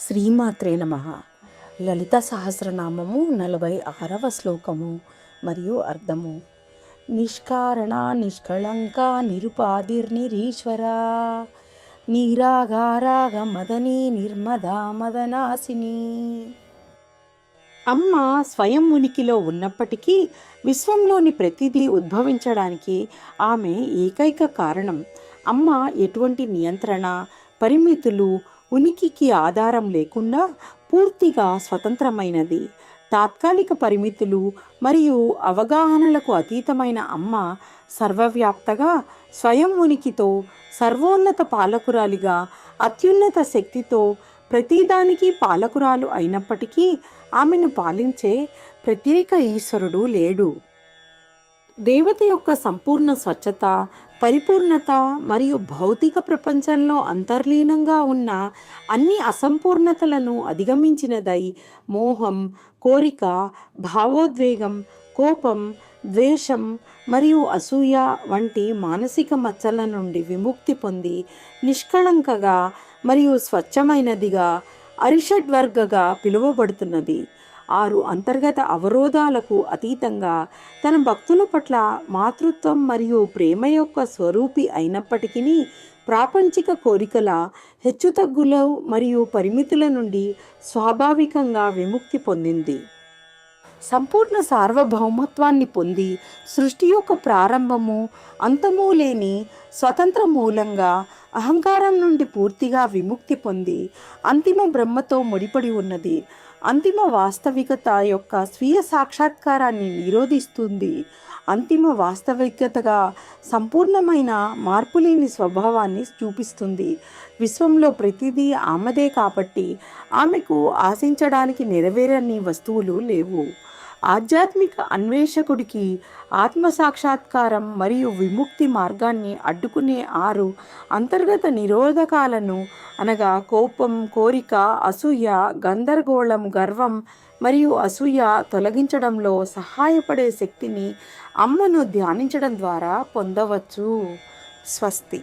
శ్రీమాత్రే నమః. లలిత సహస్రనామము 46వ శ్లోకము మరియు అర్థము. నిష్కారణ నిష్కళంక నిరుపాధిర్నిరీశ్వర నీరాగారాగ మదనీ నిర్మదా మదనాసిని. అమ్మ స్వయం ఉనికిలో ఉన్నప్పటికీ విశ్వంలోని ప్రతిదీ ఉద్భవించడానికి ఆమె ఏకైక కారణం. అమ్మ ఎటువంటి నియంత్రణ, పరిమితులు, ఉనికికి ఆధారం లేకుండా పూర్తిగా స్వతంత్రమైనది. తాత్కాలిక పరిమితులు మరియు అవగాహనలకు అతీతమైన అమ్మ సర్వవ్యాప్తగా స్వయం ఉనికితో సర్వోన్నత పాలకురాలిగా అత్యున్నత శక్తితో ప్రతిదానికి పాలకురాలు అయినప్పటికీ ఆమెను పాలించే ప్రత్యేక ఈశ్వరుడు లేడు. దేవత యొక్క సంపూర్ణ స్వచ్ఛత, పరిపూర్ణత మరియు భౌతిక ప్రపంచంలో అంతర్లీనంగా ఉన్న అన్ని అసంపూర్ణతలను అధిగమించినదై మోహం, కోరిక, భావోద్వేగం, కోపం, ద్వేషం మరియు అసూయ వంటి మానసిక మచ్చల నుండి విముక్తి పొంది నిష్కళంకగా మరియు స్వచ్ఛమైనదిగా అరిషడ్వర్గగా పిలువబడుతున్నది. 6 అంతర్గత అవరోధాలకు అతీతంగా తన భక్తుల పట్ల మాతృత్వం మరియు ప్రేమ యొక్క స్వరూపి అయినప్పటికీ ప్రాపంచిక కోరికల హెచ్చుతగ్గులు మరియు పరిమితుల నుండి స్వాభావికంగా విముక్తి పొందింది. సంపూర్ణ సార్వభౌమత్వాన్ని పొంది సృష్టి యొక్క ప్రారంభము, అంతము లేని స్వతంత్ర మూలంగా అహంకారం నుండి పూర్తిగా విముక్తి పొంది అంతిమ బ్రహ్మతో ముడిపడి ఉన్నది. అంతిమ వాస్తవికత యొక్క స్వీయ సాక్షాత్కారాన్ని నిరోధిస్తుంది. అంతిమ వాస్తవికతగా సంపూర్ణమైన మార్పులేని స్వభావాన్ని చూపిస్తుంది. విశ్వంలో ప్రతిదీ ఆమెదే కాబట్టి ఆమెకు ఆశించడానికి నెరవేరని వస్తువులు లేవు. ఆధ్యాత్మిక అన్వేషకుడికి ఆత్మసాక్షాత్కారం మరియు విముక్తి మార్గాన్ని అడ్డుకునే 6 అంతర్గత నిరోధకాలను అనగా కోపం, కోరిక, అసూయ, గందరగోళం, గర్వం మరియు అసూయ తొలగించడంలో సహాయపడే శక్తిని అమ్మను ధ్యానించడం ద్వారా పొందవచ్చు. స్వస్తి.